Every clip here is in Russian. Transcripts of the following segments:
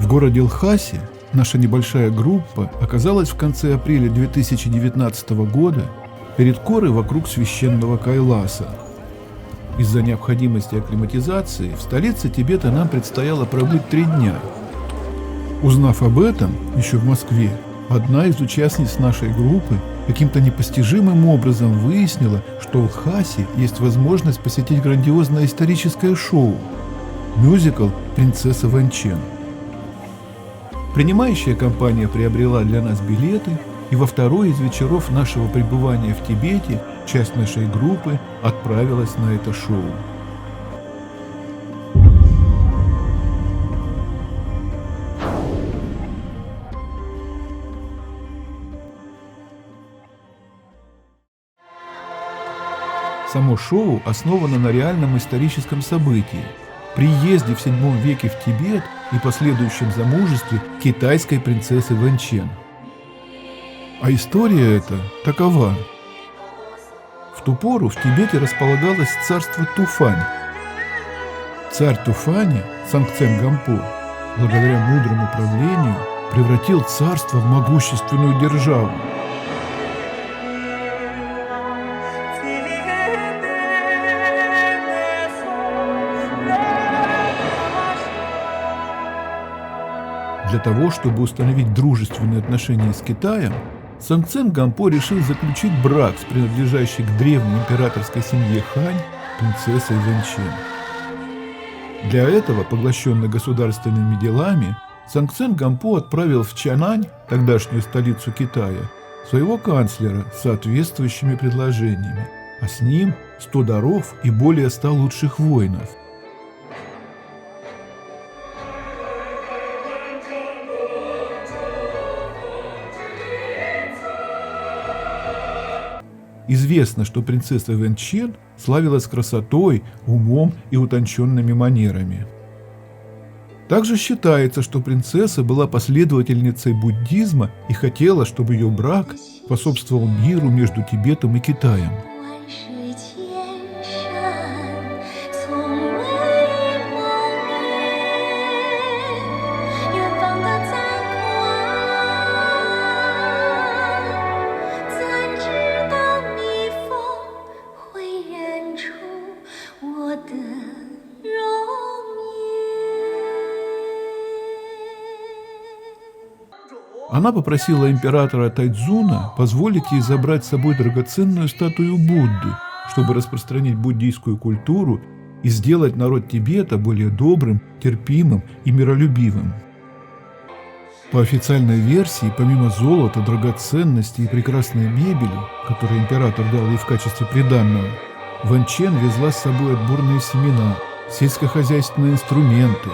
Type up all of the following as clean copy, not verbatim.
В городе Лхасе наша небольшая группа оказалась в конце апреля 2019 года перед Корой вокруг священного Кайласа. Из-за необходимости акклиматизации в столице Тибета нам предстояло пробыть 3 дня. Узнав об этом еще в Москве, одна из участниц нашей группы каким-то непостижимым образом выяснила, что в Лхасе есть возможность посетить грандиозное историческое шоу – мюзикл «Принцесса Вэнь Чжэн». Принимающая компания приобрела для нас билеты, и во второй из вечеров нашего пребывания в Тибете часть нашей группы отправилась на это шоу. Само шоу основано на реальном историческом событии – приезде в VII веке в Тибет и последующем замужестве китайской принцессы Вэнь Чжэн. А история эта такова. В ту пору в Тибете располагалось царство Туфань. Царь Туфани, Сангцен Гампо, благодаря мудрому правлению, превратил царство в могущественную державу. Для того, чтобы установить дружественные отношения с Китаем, Сангцен Гампо решил заключить брак с принадлежащей к древней императорской семье Хань принцессой Вэнь Чжэн. Для этого, поглощенный государственными делами, Сангцен Гампо отправил в Чанань, тогдашнюю столицу Китая, своего канцлера с соответствующими предложениями, а с ним 100 даров и более 100 лучших воинов. Известно, что принцесса Вэнь Чжэн славилась красотой, умом и утонченными манерами. Также считается, что принцесса была последовательницей буддизма и хотела, чтобы ее брак способствовал миру между Тибетом и Китаем. Она попросила императора Тайцзуна позволить ей забрать с собой драгоценную статую Будды, чтобы распространить буддийскую культуру и сделать народ Тибета более добрым, терпимым и миролюбивым. По официальной версии, помимо золота, драгоценностей и прекрасной мебели, которую император дал ей в качестве приданного, Вэнь Чжэн везла с собой отборные семена, сельскохозяйственные инструменты,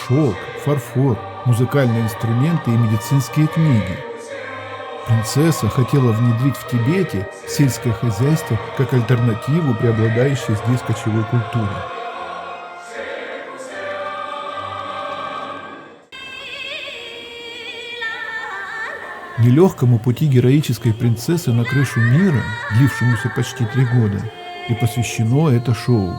шелк, фарфор, музыкальные инструменты и медицинские книги. Принцесса хотела внедрить в Тибете сельское хозяйство как альтернативу преобладающей здесь кочевой культуре. Нелегкому пути героической принцессы на крышу мира, длившемуся почти 3 года, и посвящено это шоу.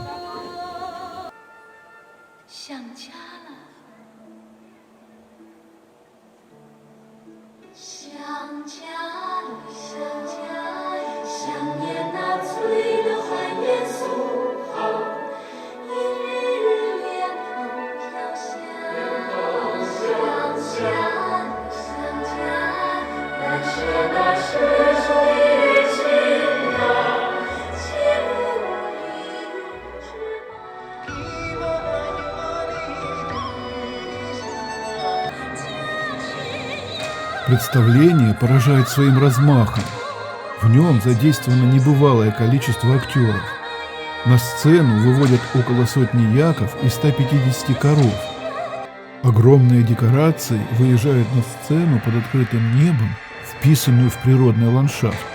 Представление поражает своим размахом. В нем задействовано небывалое количество актеров. На сцену выводят около 100 яков и 150 коров. Огромные декорации выезжают на сцену под открытым небом, вписанную в природный ландшафт.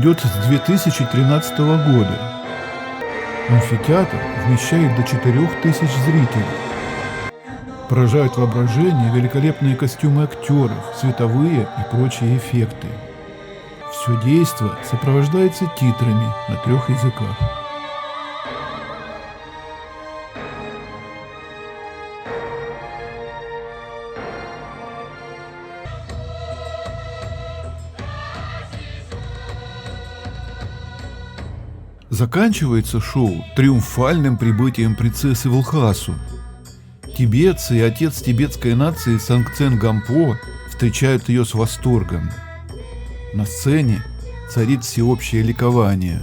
идет с 2013 года. Амфитеатр вмещает до 4000 зрителей. Поражают воображение великолепные костюмы актеров, световые и прочие эффекты. Все действо сопровождается титрами на 3 языках. Заканчивается шоу триумфальным прибытием принцессы в Лхасу. Тибетцы и отец тибетской нации Сангцен Гампо встречают ее с восторгом. На сцене царит всеобщее ликование.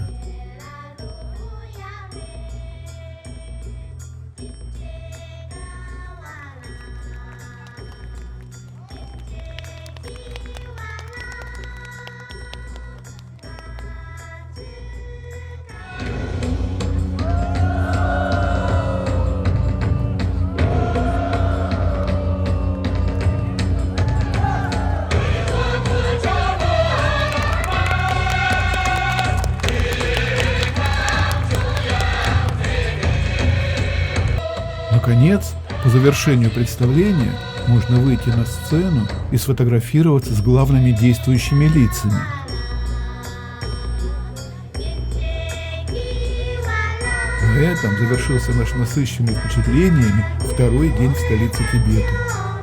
Наконец, по завершению представления можно выйти на сцену и сфотографироваться с главными действующими лицами. На этом завершился наш насыщенный впечатлениями 2-й день в столице Тибета.